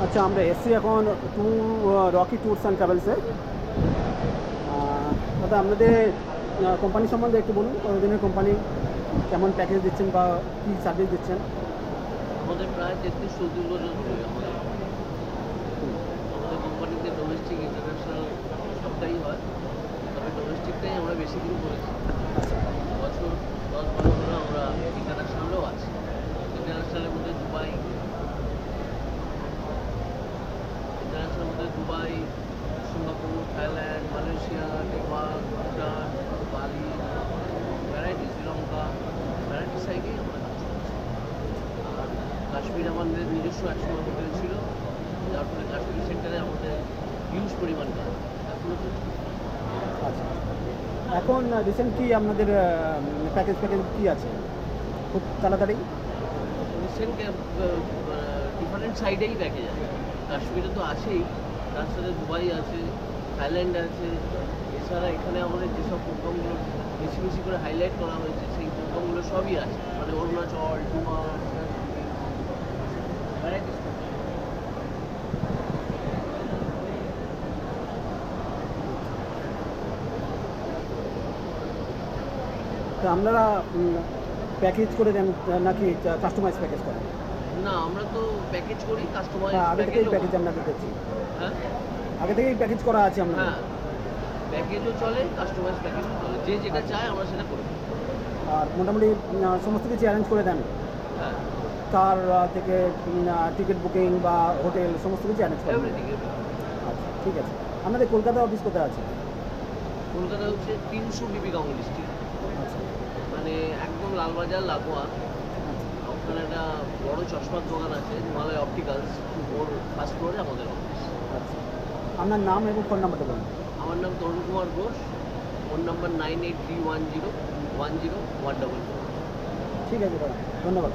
আচ্ছা, আমরা এসছি এখন রকি ট্যুরস অ্যান্ড ট্রাভেলসে। দাদা, আপনাদের কোম্পানি সম্বন্ধে একটু বলুন। কতদিনের কোম্পানি, কেমন প্যাকেজ দিচ্ছেন বা কী সার্ভিস দিচ্ছেন? আমাদের প্রায় 33-34 বছর ধরে আমাদের কোম্পানিতে ডোমেস্টিক ইন্টারন্যাশনাল সবটাই হয়। তবে ডোমেস্টিকটাই আমরা বেশি দিন করেছি। আচ্ছা। বছর 10-12 ধরে আমরা ইন্টারন্যাশনালও আছি। ইন্টারন্যাশনালের মধ্যে Dubai, Singapore, Thailand, Malaysia, Nepal, Bhutan, বালি, ভ্যারাইটি, শ্রীলঙ্কা, ভ্যারাইটি সাইডেই আমরা কাজ করছি। আর কাশ্মীর আমাদের নিজস্ব একসময় হোটেল ছিল, যার ফলে কাশ্মীর সেন্টারে আমাদের হিউজ পরিমাণ কাজ এখনও চলছে। আচ্ছা, এখন রিসেন্ট কি আপনাদের প্যাকেজ কী আছে খুব তাড়াতাড়ি? রিসেন্ট ডিফারেন্ট সাইডেই দেখে যায়। কাশ্মীরে তো আছেই, তার সাথে দুবাই আছে, থাইল্যান্ড আছে। এছাড়া এখানে আমাদের যেসব প্রোগ্রামগুলো বেশি বেশি করে হাইলাইট করা হয়েছে সেই প্রোগ্রামগুলো সবই আছে, মানে অরুণাচল, ডুমা, ভ্যারাইটিস। তো আপনারা প্যাকেজ করে দেন নাকি কাস্টমাইজ প্যাকেজ করেন? না, আমরা তো প্যাকেজ করি, কাস্টমাইজ হ্যাঁ, আগে থেকেই প্যাকেজও প্যাকেজ করি। আপনাদের দেখছি। হ্যাঁ আগে থেকেই প্যাকেজ করা আছে আপনাদের? হ্যাঁ, প্যাকেজও চলে, কাস্টমাইজ প্যাকেজও চলে, যে যেটা চায় আমরা সেটা করি। আর মোটামুটি সমস্ত কিছু অ্যারেঞ্জ করে দেন? হ্যাঁ, কার থেকে টিকিট বুকিং বা হোটেল সমস্ত কিছু অ্যারেঞ্জ করে দেন? এভরিথিং। আচ্ছা, ঠিক আছে। আপনাদের কলকাতা অফিস কোথায় আছে? কলকাতা হচ্ছে 300 বিবি গাঙ্গুলি স্ট্রিট, আচ্ছা। মানে একদম লালবাজার লাগোয়া। ওখানে একটা বড় চশমার দোকান আছে, হিমালয় অপটিক্যালস, ওর ফার্স্ট ফ্লোরে আমাদের অফিস। আচ্ছা, আপনার নাম এবং ফোন নাম্বারটা বলুন। আমার নাম তরুণ কুমার ঘোষ, ফোন নাম্বার 9831010144। ঠিক আছে দাদা, ধন্যবাদ।